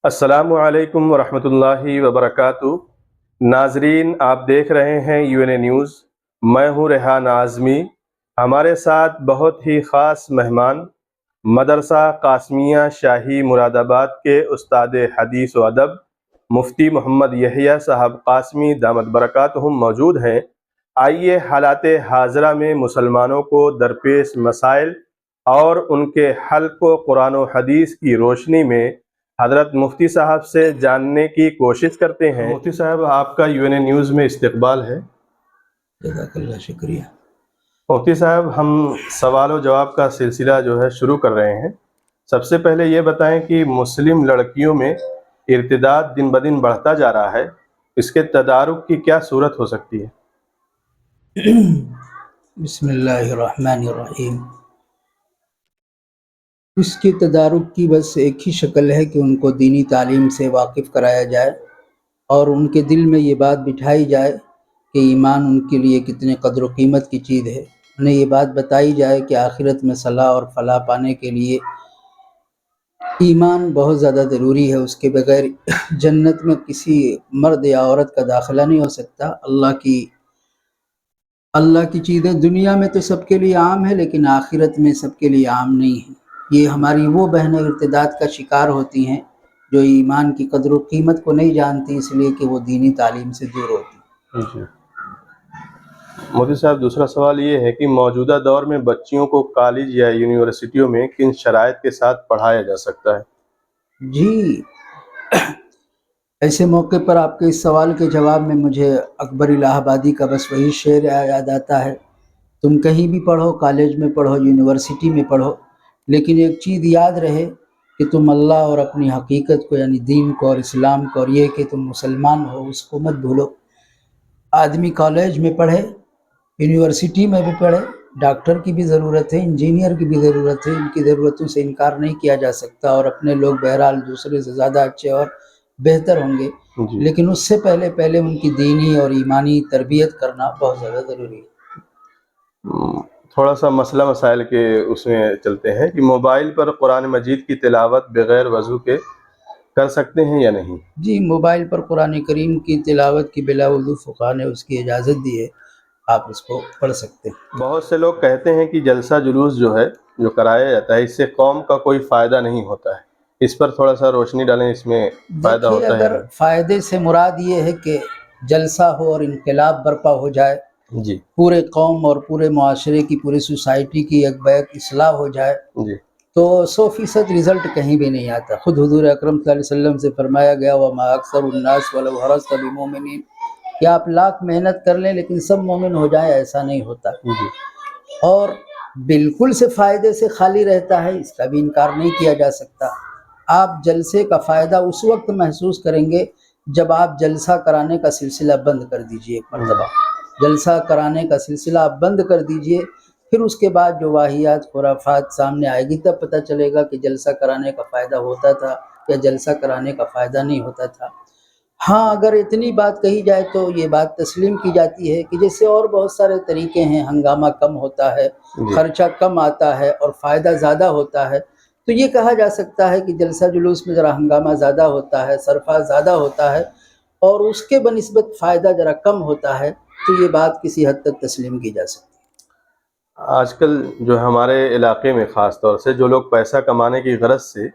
السلام علیکم ورحمۃ اللہ وبرکاتہ۔ ناظرین، آپ دیکھ رہے ہیں UNA نیوز۔ میں ہوں ریحان اعظمی۔ ہمارے ساتھ بہت ہی خاص مہمان مدرسہ قاسمیہ شاہی مراد آباد کے استاد حدیث و ادب مفتی محمد یحییٰ صاحب قاسمی دامت برکاتہم موجود ہیں۔ آئیے حالات حاضرہ میں مسلمانوں کو درپیش مسائل اور ان کے حل کو قرآن و حدیث کی روشنی میں حضرت مفتی صاحب سے جاننے کی کوشش کرتے ہیں۔ مفتی صاحب، آپ کا UNA نیوز میں استقبال ہے۔ جزاک اللہ، شکریہ۔ مفتی صاحب، ہم سوال و جواب کا سلسلہ شروع کر رہے ہیں۔ سب سے پہلے یہ بتائیں کہ مسلم لڑکیوں میں ارتداد دن بدن بڑھتا جا رہا ہے، اس کے تدارک کی کیا صورت ہو سکتی ہے؟ بسم اللہ الرحمن الرحیم۔ اس کے تدارک کی بس ایک ہی شکل ہے کہ ان کو دینی تعلیم سے واقف کرایا جائے اور ان کے دل میں یہ بات بٹھائی جائے کہ ایمان ان کے لیے کتنے قدر و قیمت کی چیز ہے۔ انہیں یہ بات بتائی جائے کہ آخرت میں صلاح اور فلاح پانے کے لیے ایمان بہت زیادہ ضروری ہے۔ اس کے بغیر جنت میں کسی مرد یا عورت کا داخلہ نہیں ہو سکتا۔ اللہ کی چیزیں دنیا میں تو سب کے لیے عام ہے، لیکن آخرت میں سب کے لیے عام نہیں ہے۔ یہ ہماری وہ بہنیں ارتداد کا شکار ہوتی ہیں جو ایمان کی قدر و قیمت کو نہیں جانتی، اس لیے کہ وہ دینی تعلیم سے دور ہوتی ہیں۔ مودی صاحب، دوسرا سوال یہ ہے کہ موجودہ دور میں بچیوں کو کالج یا یونیورسٹیوں میں کن شرائط کے ساتھ پڑھایا جا سکتا ہے؟ جی، ایسے موقع پر آپ کے اس سوال کے جواب میں مجھے اکبر الہ آبادی کا بس وہی شعر یاد آتا ہے، تم کہیں بھی پڑھو، کالج میں پڑھو، یونیورسٹی میں پڑھو، لیکن ایک چیز یاد رہے کہ تم اللہ اور اپنی حقیقت کو یعنی دین کو اور اسلام کو اور یہ کہ تم مسلمان ہو اس کو مت بھولو۔ آدمی کالج میں پڑھے، یونیورسٹی میں بھی پڑھے، ڈاکٹر کی بھی ضرورت ہے، انجینئر کی بھی ضرورت ہے، ان کی ضرورتوں سے انکار نہیں کیا جا سکتا، اور اپنے لوگ بہرحال دوسرے سے زیادہ اچھے اور بہتر ہوں گے، لیکن اس سے پہلے ان کی دینی اور ایمانی تربیت کرنا بہت زیادہ ضروری ہے۔ تھوڑا سا مسئلہ مسائل کے اس میں چلتے ہیں کہ موبائل پر قرآن مجید کی تلاوت بغیر وضو کے کر سکتے ہیں یا نہیں؟ جی، موبائل پر قرآن کریم کی تلاوت کی بلا وضو فقہ نے اس کی اجازت دی ہے، آپ اس کو پڑھ سکتے ہیں۔ بہت سے لوگ کہتے ہیں کہ جلسہ جلوس جو کرایا جاتا ہے اس سے قوم کا کوئی فائدہ نہیں ہوتا ہے، اس پر تھوڑا سا روشنی ڈالیں، اس میں فائدہ دیکھیے، ہوتا ہے؟ اگر فائدے سے مراد یہ ہے کہ جلسہ ہو اور انقلاب برپا ہو جائے، جی پورے قوم اور پورے معاشرے کی، پوری سوسائٹی کی ایک بیک اصلاح ہو جائے، جی تو 100% رزلٹ کہیں بھی نہیں آتا۔ خود حضور اکرم صلی اللہ علیہ وسلم سے فرمایا گیا وَمَا أَكْثَرُ النَّاسِ وَلَوْ حَرَصْتَ بِمُؤْمِنِينَ، کہ آپ لاکھ محنت کر لیں لیکن سب مومن ہو جائیں، ایسا نہیں ہوتا۔ جی اور بالکل سے فائدے سے خالی رہتا ہے، اس کا بھی انکار نہیں کیا جا سکتا۔ آپ جلسے کا فائدہ اس وقت محسوس کریں گے جب آپ جلسہ کرانے کا سلسلہ بند کر دیجئے۔ ایک مرتبہ جلسہ کرانے کا سلسلہ آپ بند کر دیجئے، پھر اس کے بعد جو واہیات خرافات سامنے آئے گی تب پتہ چلے گا کہ جلسہ کرانے کا فائدہ ہوتا تھا یا جلسہ کرانے کا فائدہ نہیں ہوتا تھا۔ ہاں، اگر اتنی بات کہی جائے تو یہ بات تسلیم کی جاتی ہے کہ جیسے اور بہت سارے طریقے ہیں، ہنگامہ کم ہوتا ہے، خرچہ کم آتا ہے اور فائدہ زیادہ ہوتا ہے، تو یہ کہا جا سکتا ہے کہ جلسہ جلوس میں ذرا ہنگامہ زیادہ ہوتا ہے، صرفہ زیادہ ہوتا ہے، اور اس کے بنسبت فائدہ ذرا کم ہوتا ہے، تو یہ بات کسی حد تک تسلیم کی جا سکتی ہے۔ آج کل ہمارے علاقے میں خاص طور سے جو لوگ پیسہ کمانے کی غرض سے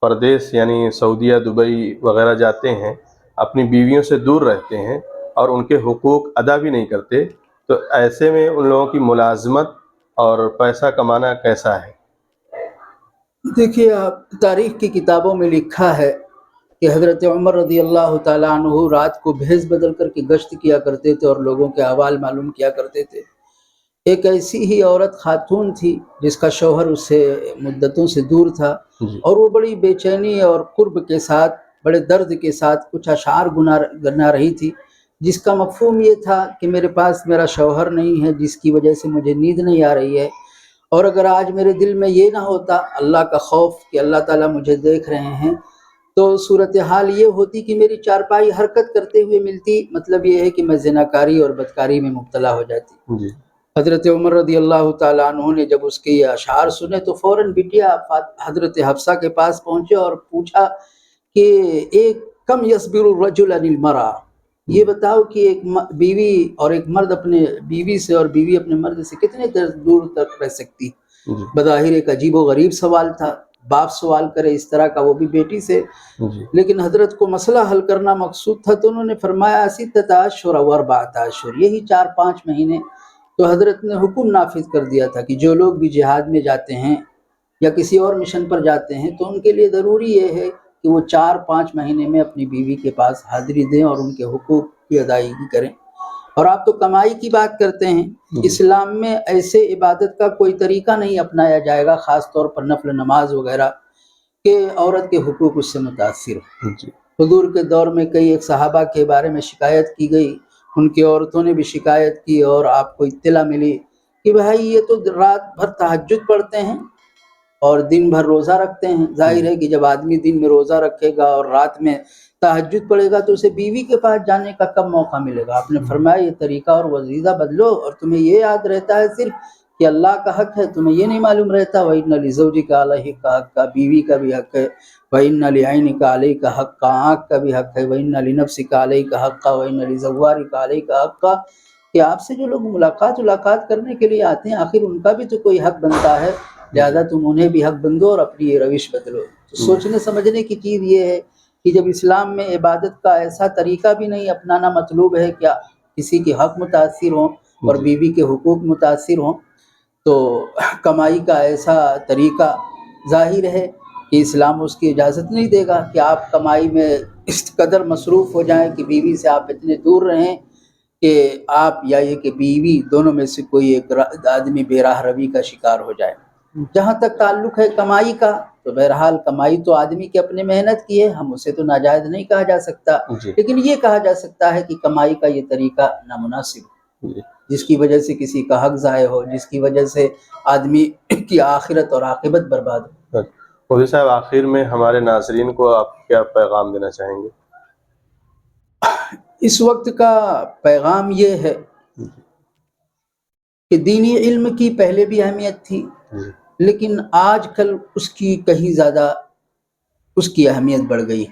پردیس یعنی سعودیہ، دبئی وغیرہ جاتے ہیں، اپنی بیویوں سے دور رہتے ہیں اور ان کے حقوق ادا بھی نہیں کرتے، تو ایسے میں ان لوگوں کی ملازمت اور پیسہ کمانا کیسا ہے؟ دیکھیے، تاریخ کی کتابوں میں لکھا ہے کہ حضرت عمر رضی اللہ تعالیٰ عنہ رات کو بھیس بدل کر کے گشت کیا کرتے تھے اور لوگوں کے احوال معلوم کیا کرتے تھے۔ ایک ایسی ہی عورت خاتون تھی جس کا شوہر اس سے مدتوں سے دور تھا، اور وہ بڑی بے چینی اور قرب کے ساتھ، بڑے درد کے ساتھ کچھ اشعار گنا رہی تھی، جس کا مفہوم یہ تھا کہ میرے پاس میرا شوہر نہیں ہے جس کی وجہ سے مجھے نیند نہیں آ رہی ہے، اور اگر آج میرے دل میں یہ نہ ہوتا اللہ کا خوف کہ اللہ تعالیٰ مجھے دیکھ رہے ہیں، تو صورتحال یہ ہوتی کہ میری چارپائی حرکت کرتے ہوئے ملتی، مطلب یہ ہے کہ میں زناکاری اور بدکاری میں مبتلا ہو جاتی۔ حضرت عمر رضی اللہ تعالیٰ عنہ نے جب اس کے اشعار سنے تو فوراً بٹیا حضرت حفصہ کے پاس پہنچے اور پوچھا کہ ایک کم یصبر الرجل عن المرأة، یہ بتاؤ کہ ایک بیوی اور ایک مرد اپنے بیوی سے اور بیوی اپنے مرد سے کتنے دور تک رہ سکتی. بظاہر ایک عجیب و غریب سوال تھا، باپ سوال کرے اس طرح کا، وہ بھی بیٹی سے. لیکن حضرت کو مسئلہ حل کرنا مقصود تھا، تو انہوں نے فرمایا 6 اشہر و 4 اشہر، یہی 4-5 مہینے. تو حضرت نے حکم نافذ کر دیا تھا کہ جو لوگ بھی جہاد میں جاتے ہیں یا کسی اور مشن پر جاتے ہیں تو ان کے لیے ضروری یہ ہے کہ وہ 4-5 مہینے میں اپنی بیوی کے پاس حاضری دیں اور ان کے حقوق کی ادائیگی کریں. اور آپ تو کمائی کی بات کرتے ہیں، اسلام میں ایسے عبادت کا کوئی طریقہ نہیں اپنایا جائے گا، خاص طور پر نفل نماز وغیرہ، کہ عورت کے حقوق اس سے متاثر ہو. حضور کے دور میں کئی ایک صحابہ کے بارے میں شکایت کی گئی، ان کی عورتوں نے بھی شکایت کی اور آپ کو اطلاع ملی کہ بھائی یہ تو رات بھر تہجد پڑھتے ہیں اور دن بھر روزہ رکھتے ہیں. ظاہر ہے کہ جب آدمی دن میں روزہ رکھے گا اور رات میں تہجد پڑھے گا تو اسے بیوی کے پاس جانے کا کب موقع ملے گا. آپ نے فرمایا یہ طریقہ اور وظیفہ بدلو، اور تمہیں یہ یاد رہتا ہے صرف کہ اللہ کا حق ہے، تمہیں یہ نہیں معلوم رہتا وَإِنَّ لِزَوْجِكَ عَلَيْكَ حَقًّا، بیوی کا بھی حق ہے، وَإِنَّ لِعَيْنِكَ عَلَيْكَ حَقًّا، آنکھ کا بھی حق ہے، وَإِنَّ لِنَفْسِكَ عَلَيْكَ حَقًّا، وَإِنَّ لِزَوَّارِكَ عَلَيْكَ حَقًّا، کہ آپ سے جو لوگ ملاقات کرنے کے لیے آتے ہیں آخر ان کا بھی تو کوئی حق بنتا ہے، لہذا تم انہیں بھی حق بندو اور اپنی یہ روش بدلو. تو سوچنے سمجھنے کی چیز یہ ہے کہ جب اسلام میں عبادت کا ایسا طریقہ بھی نہیں اپنانا مطلوب ہے کہ کسی کے حق متاثر ہوں اور بیوی کے حقوق متاثر ہوں، تو کمائی کا ایسا طریقہ ظاہر ہے کہ اسلام اس کی اجازت نہیں دے گا کہ آپ کمائی میں اس قدر مصروف ہو جائیں کہ بیوی سے آپ اتنے دور رہیں کہ آپ یا یہ کہ بیوی دونوں میں سے کوئی ایک آدمی بے راہ روی کا شکار ہو جائے. جہاں تک تعلق ہے کمائی کا، تو بہرحال کمائی تو آدمی کی اپنے محنت کی ہے، ہم اسے تو ناجائز نہیں کہا جا سکتا، لیکن یہ کہا جا سکتا ہے کہ کمائی کا یہ طریقہ نامناسب ہے، جس کی وجہ سے کسی کا حق ضائع ہو، جس کی وجہ سے آدمی کی آخرت اور عاقبت برباد ہو. مودی صاحب، آخر میں ہمارے ناظرین کو آپ کیا پیغام دینا چاہیں گے؟ اس وقت کا پیغام یہ ہے کہ دینی علم کی پہلے بھی اہمیت تھی، لیکن آج کل اس کی کہیں زیادہ اس کی اہمیت بڑھ گئی،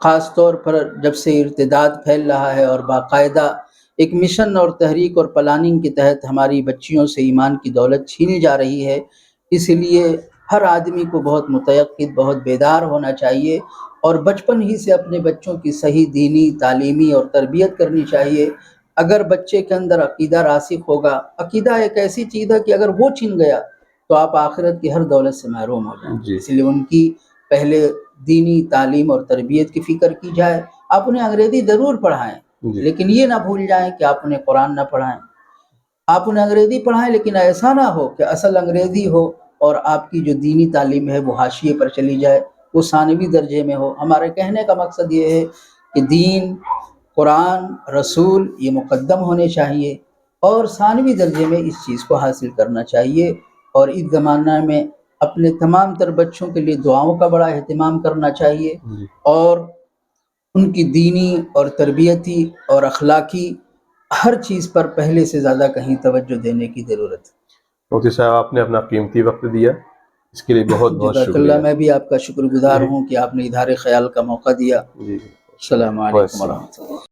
خاص طور پر جب سے ارتداد پھیل رہا ہے اور باقاعدہ ایک مشن اور تحریک اور پلاننگ کے تحت ہماری بچیوں سے ایمان کی دولت چھینی جا رہی ہے. اس لیے ہر آدمی کو بہت متیقظ، بہت بیدار ہونا چاہیے اور بچپن ہی سے اپنے بچوں کی صحیح دینی، تعلیمی اور تربیت کرنی چاہیے. اگر بچے کے اندر عقیدہ راسخ ہوگا، عقیدہ ایک ایسی چیز ہے کہ اگر وہ چھن گیا تو آپ آخرت کی ہر دولت سے محروم ہو جائیں. اس لیے ان کی پہلے دینی تعلیم اور تربیت کی فکر کی جائے. آپ انہیں انگریزی ضرور پڑھائیں، لیکن یہ نہ بھول جائیں کہ آپ انہیں قرآن نہ پڑھائیں. آپ انہیں انگریزی پڑھائیں لیکن ایسا نہ ہو کہ اصل انگریزی ہو اور آپ کی جو دینی تعلیم ہے وہ حاشیے پر چلی جائے، وہ ثانوی درجے میں ہو. ہمارے کہنے کا مقصد یہ ہے کہ دین، قرآن، رسول یہ مقدم ہونے چاہیے اور ثانوی درجے میں اس چیز کو حاصل کرنا چاہیے. اور اس زمانہ میں اپنے تمام تر بچوں کے لیے دعاؤں کا بڑا اہتمام کرنا چاہیے اور ان کی دینی اور تربیتی اور اخلاقی ہر چیز پر پہلے سے زیادہ کہیں توجہ دینے کی ضرورت ہے. مفتی صاحب، آپ نے اپنا قیمتی وقت دیا، اس کے لیے بہت بہت جزاک شکریہ. اللہ. میں بھی آپ کا شکر گزار ہوں کہ آپ نے اظہار خیال کا موقع دیا. السلام علیکم ورحمۃ اللہ.